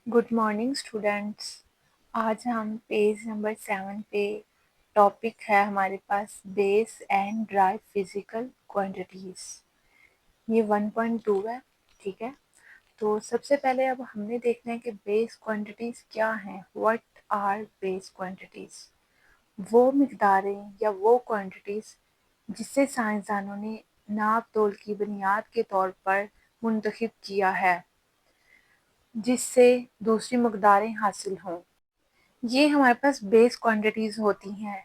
Good morning students. आज हम page number 7 पे टॉपिक है हमारे पास base and derived physical quantities. ये 1.2 है, ठीक है। तो सबसे पहले अब हमने देखना है कि बेस क्वांटिटीज़ क्या हैं। What are base quantities? वो मिकदारें या वो क्वांटिटीज़ जिसे साइंसदानों ने नाप तोल की बुनियाद के तौर पर मुंतखब किया है जिससे दूसरी मकदारें हासिल हों। ये हमारे पास बेस क्वांटिटीज़ होती हैं।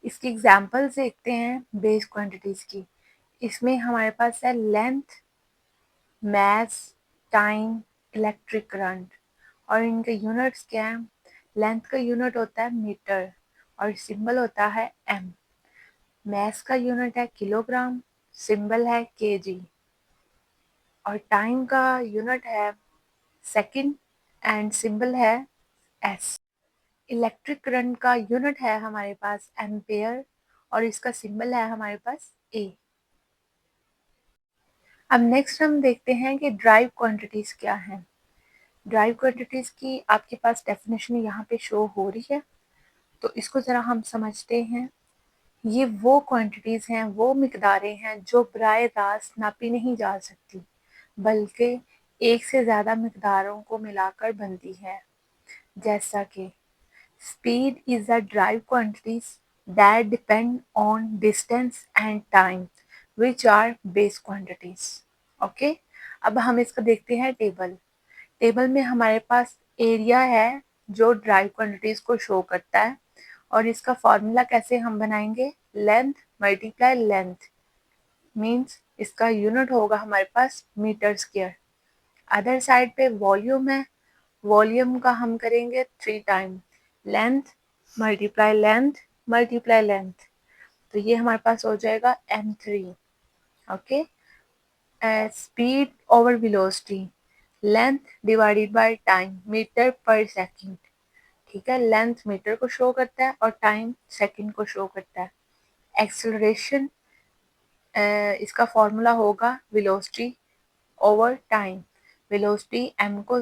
इसकी एग्जांपल्स देखते हैं बेस क्वांटिटीज़ की। इसमें हमारे पास है लेंथ, मास, टाइम, इलेक्ट्रिक करंट और इनके यूनिट्स क्या हैं। लेंथ का यूनिट होता है मीटर और सिंबल होता है एम। मास का यूनिट है किलोग्राम, सिंबल है केजी और टाइम का यूनिट है सेकंड एंड सिंबल है एस। इलेक्ट्रिक करंट का यूनिट है हमारे पास एम्पेयर और इसका सिंबल है हमारे पास ए। अब नेक्स्ट हम देखते हैं कि ड्राइव क्वांटिटीज क्या हैं। ड्राइव क्वांटिटीज की आपके पास डेफिनेशन यहाँ पे शो हो रही है, तो इसको ज़रा हम समझते हैं। ये वो क्वांटिटीज हैं, वो मिकदारें हैं जो बराह रास्त नापी नहीं जा सकती, बल्कि एक से ज़्यादा मिकदारों को मिलाकर बनती है। जैसा कि speed is a drive quantities that depend on distance and time, which are base quantities. Okay? अब हम इसका देखते हैं टेबल। टेबल में हमारे पास एरिया है जो ड्राइव क्वांटिटीज को शो करता है और इसका फॉर्मूला कैसे हम बनाएंगे, लेंथ मल्टीप्लाई लेंथ मीन्स इसका यूनिट होगा हमारे पास मीटर स्क्वायर। अदर साइड पे वॉल्यूम है, वॉल्यूम का हम करेंगे 3 टाइम लेंथ मल्टीप्लाई लेंथ, तो ये हमारे पास हो जाएगा m3। Okay, speed over velocity, length divided by time metre per second. ठीक है, लेंथ मीटर को शो करता है और टाइम सेकंड को शो करता है। एक्सेलरेशन, इसका फॉर्मूला होगा velocity over time. Velocity m को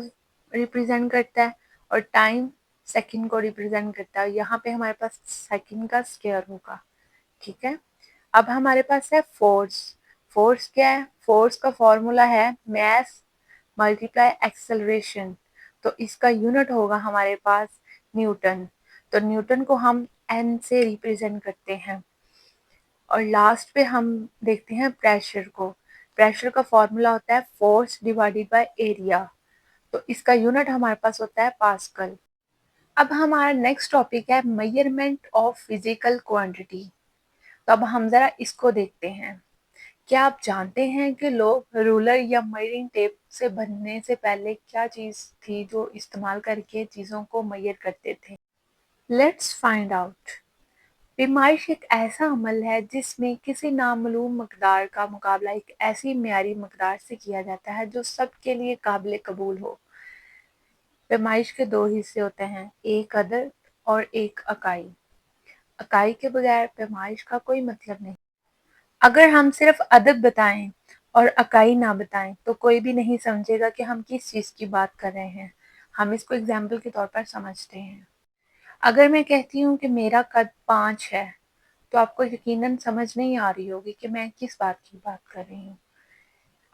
रिप्रेजेंट करता है और टाइम सेकंड को रिप्रेजेंट करता है। यहाँ पे हमारे पास सेकंड का स्क्वायर होगा। ठीक है, अब हमारे पास है फोर्स। फोर्स क्या है? फोर्स का फॉर्मूला है मास मल्टीप्लाई एक्सेलरेशन, तो इसका यूनिट होगा हमारे पास न्यूटन। तो न्यूटन को हम n से रिप्रेजेंट करते हैं। और लास्ट पे हम देखते हैं प्रेशर को। प्रेशर का फॉर्मूला होता है फोर्स डिवाइडेड बाय एरिया, तो इसका यूनिट हमारे पास होता है पास्कल। अब हमारा नेक्स्ट टॉपिक है मेजरमेंट ऑफ फिजिकल क्वांटिटी। तो अब हम जरा इसको देखते हैं। क्या आप जानते हैं कि लोग रूलर या मेजरिंग टेप से बनने से पहले क्या चीज थी जो इस्तेमाल करके चीजों को मेजर करते थे? Let's find out. पैमाइश एक ऐसा अमल है जिसमें किसी नामालूम मकदार का मुकाबला एक ऐसी मियारी मकदार से किया जाता है जो सबके लिए काबिल कबूल हो। पैमाइश के दो हिस्से होते हैं, एक अदद और एक इकाई। इकाई के बगैर पैमाइश का कोई मतलब नहीं। अगर हम सिर्फ अदद बताएं और इकाई ना बताएं तो कोई भी नहीं समझेगा कि हम किस चीज़ की बात कर रहे हैं। हम इसको एग्जाम्पल के तौर पर समझते हैं। अगर मैं कहती हूँ कि मेरा कद 5 है, तो आपको यकीनन समझ नहीं आ रही होगी कि मैं किस बात की बात कर रही हूँ।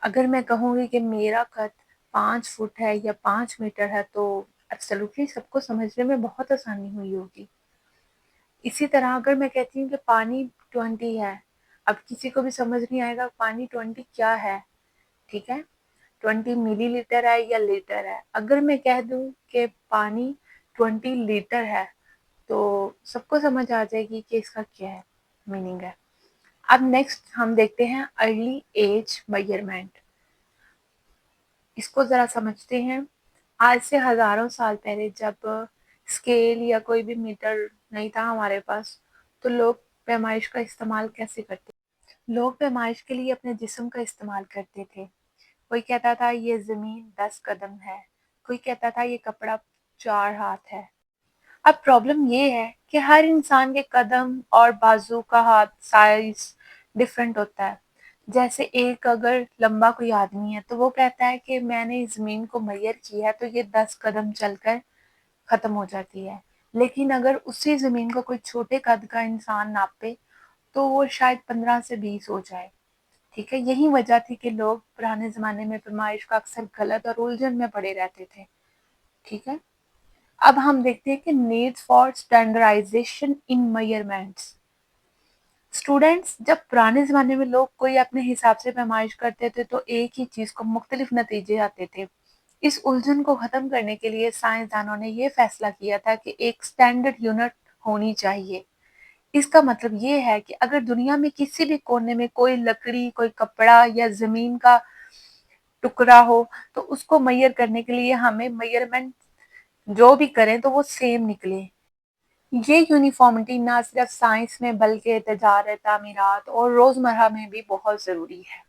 अगर मैं कहूँगी कि मेरा कद 5 फुट है या 5 मीटर है, तो एब्सोल्युटली सबको समझने में बहुत आसानी हुई होगी। इसी तरह अगर मैं कहती हूँ कि पानी 20 है, अब किसी को भी समझ नहीं आएगा पानी 20 क्या है। ठीक है, 20 मिलीलीटर है या लीटर है। अगर मैं कह दूँ कि पानी 20 लीटर है, तो सबको समझ आ जाएगी कि इसका क्या है मीनिंग है। अब नेक्स्ट हम देखते हैं अर्ली एज मेजरमेंट। इसको ज़रा समझते हैं। आज से हज़ारों साल पहले जब स्केल या कोई भी मीटर नहीं था हमारे पास, तो लोग पैमाइश का इस्तेमाल कैसे करते? लोग पैमाइश के लिए अपने जिस्म का इस्तेमाल करते थे। कोई कहता था ये ज़मीन 10 कदम है, कोई कहता था ये कपड़ा 4 हाथ है। अब प्रॉब्लम ये है कि हर इंसान के कदम और बाजू का हाथ साइज डिफरेंट होता है। جیسے ایک اگر لمبا کوئی آدمی ہے تو وہ کہتا ہے کہ میں نے اس زمین کو میئر کیا ہے تو یہ 10 قدم چل کر ختم ہو جاتی ہے، لیکن اگر اسی زمین کو کوئی چھوٹے قد کا انسان ناپے تو وہ شاید 15 سے 20 ہو جائے۔ ٹھیک ہے، یہی وجہ تھی کہ لوگ پرانے زمانے میں پیمائش کا اکثر غلط اور الجھن میں پڑے رہتے تھے۔ ٹھیک ہے، اب ہم دیکھتے ہیں کہ need for standardisation in measurements. Students, جب پرانے زمانے میں لوگ کوئی اپنے حساب سے پیمائش کرتے تھے تو ایک ہی چیز کو مختلف نتیجے آتے تھے۔ اس الجھن کو ختم کرنے کے لیے سائنسدانوں نے یہ فیصلہ کیا تھا کہ ایک اسٹینڈرڈ یونٹ ہونی چاہیے۔ اس کا مطلب یہ ہے کہ اگر دنیا میں کسی بھی کونے میں کوئی لکڑی، کوئی کپڑا یا زمین کا ٹکڑا ہو تو اس کو میئر کرنے کے لیے ہمیں میئرمنٹ جو بھی کریں تو وہ سیم نکلے۔ یہ یونیفارمٹی نہ صرف سائنس میں بلکہ تجارت، تعمیرات اور روزمرہ میں بھی بہت ضروری ہے۔